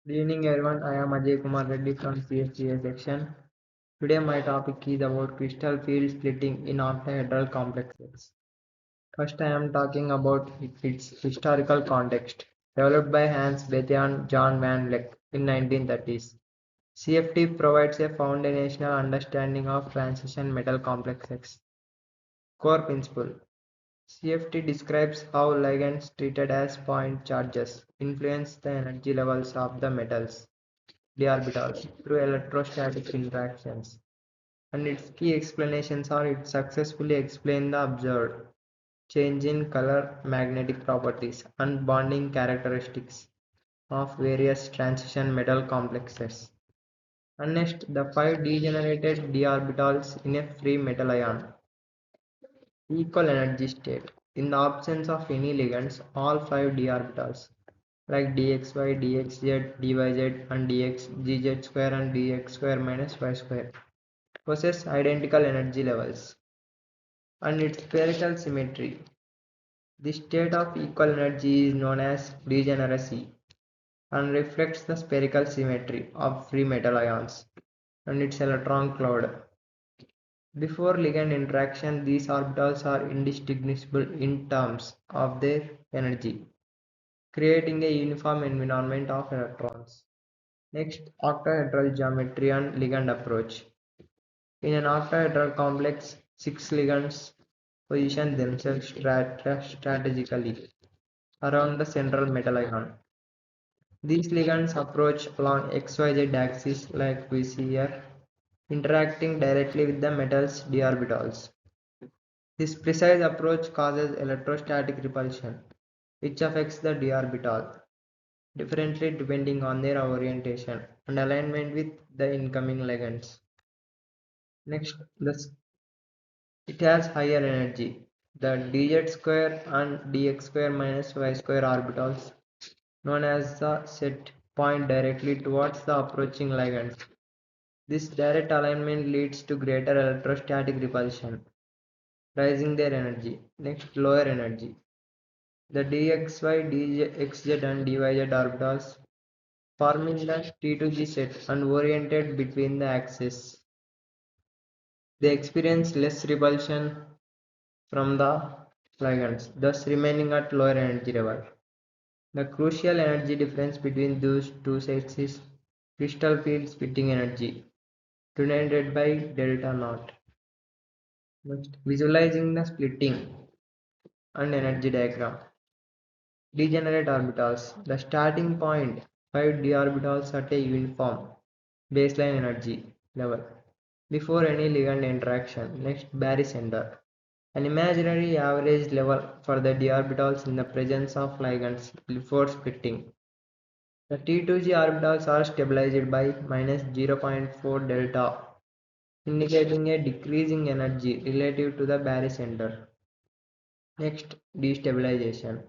Good evening everyone, I am Ajay Kumar Reddy from CSGA section. Today my topic is about crystal field splitting in octahedral complexes. First I am talking about its historical context. Developed by Hans Bethe and John van Leck in 1930s. CFT provides a foundational understanding of transition metal complexes. Core principle. CFT describes how ligands treated as point charges influence the energy levels of the metals d orbitals through electrostatic interactions, and its key explanations are it successfully explains the observed change in color, magnetic properties, and bonding characteristics of various transition metal complexes. And next, the five degenerated d orbitals in a free metal ion. Equal energy state. In the absence of any ligands, all five d orbitals like dxy, dxz, dyz, and dxgz square and dx square minus y square possess identical energy levels. And its spherical symmetry. This state of equal energy is known as degeneracy and reflects the spherical symmetry of free metal ions and its electron cloud. Before ligand interaction, these orbitals are indistinguishable in terms of their energy, creating a uniform environment of electrons. Next, octahedral geometry and ligand approach. In an octahedral complex, six ligands position themselves strategically around the central metal ion. These ligands approach along XYZ axis like we see here, interacting directly with the metal's d orbitals. This precise approach causes electrostatic repulsion, which affects the d orbital differently depending on their orientation and alignment with the incoming ligands. Next, it has higher energy. The dz square and dx square minus y square orbitals, known as the set, point directly towards the approaching ligands. This direct alignment leads to greater electrostatic repulsion, raising their energy. Next, lower energy. The dxy, dxz, and dyz orbitals forming the T2G set and oriented between the axes. They experience less repulsion from the ligands, thus remaining at lower energy level. The crucial energy difference between those two sets is crystal field splitting energy, denoted by delta naught. Next, visualizing the splitting and energy diagram. Degenerate orbitals. The starting point, 5 d orbitals at a uniform baseline energy level before any ligand interaction. Next, barycenter. An imaginary average level for the d orbitals in the presence of ligands before splitting. The T2G orbitals are stabilized by minus 0.4 delta, indicating a decreasing energy relative to the barycenter. Next, destabilization.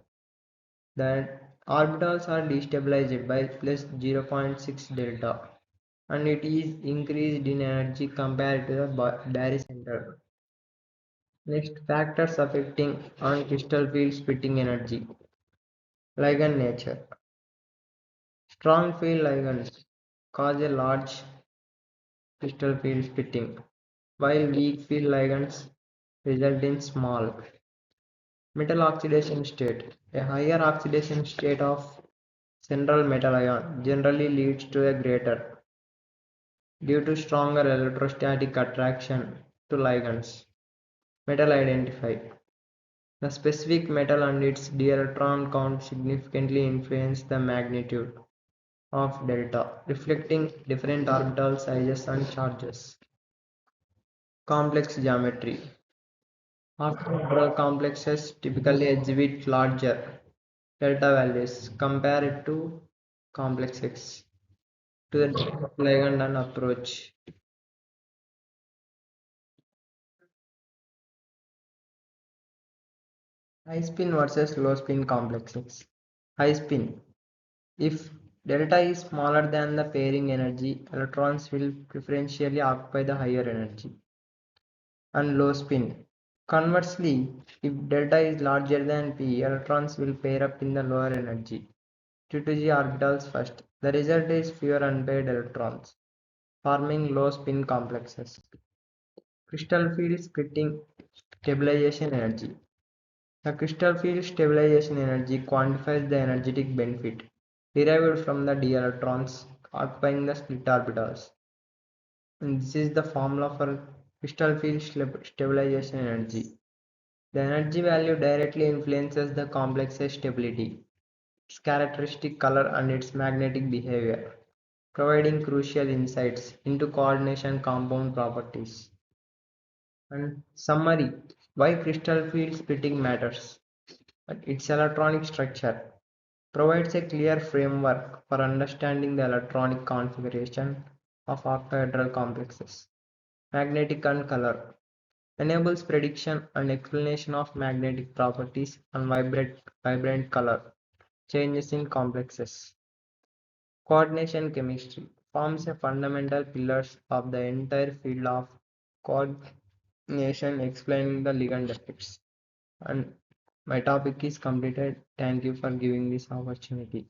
The orbitals are destabilized by plus 0.6 delta, and it is increased in energy compared to the barycenter. Next, factors affecting on crystal field splitting energy. Ligand nature. Strong field ligands cause a large crystal field splitting, while weak field ligands result in small. Metal oxidation state. A higher oxidation state of central metal ion generally leads to a greater, due to stronger electrostatic attraction to ligands. Metal identify. The specific metal and its d electron count significantly influence the magnitude of delta, reflecting different orbital sizes and charges. Complex geometry. Octahedral complexes typically exhibit larger delta values compared to complexes to the ligand and approach. High spin versus low spin complexes. High spin. If delta is smaller than the pairing energy, electrons will preferentially occupy the higher energy. And low spin. Conversely, if delta is larger than p, electrons will pair up in the lower energy. T2G orbitals first. The result is fewer unpaired electrons, forming low spin complexes. Crystal field splitting stabilization energy. The crystal field stabilization energy quantifies the energetic benefit derived from the d electrons occupying the split orbitals. And this is the formula for crystal field stabilization energy. The energy value directly influences the complex's stability, its characteristic color and its magnetic behavior, providing crucial insights into coordination compound properties. And summary, why crystal field splitting matters. Its electronic structure provides a clear framework for understanding the electronic configuration of octahedral complexes. Magnetic and color enables prediction and explanation of magnetic properties and vibrant color changes in complexes. Coordination chemistry forms a fundamental pillars of the entire field of coordination explaining the ligand effects. And my topic is completed. Thank you for giving this opportunity.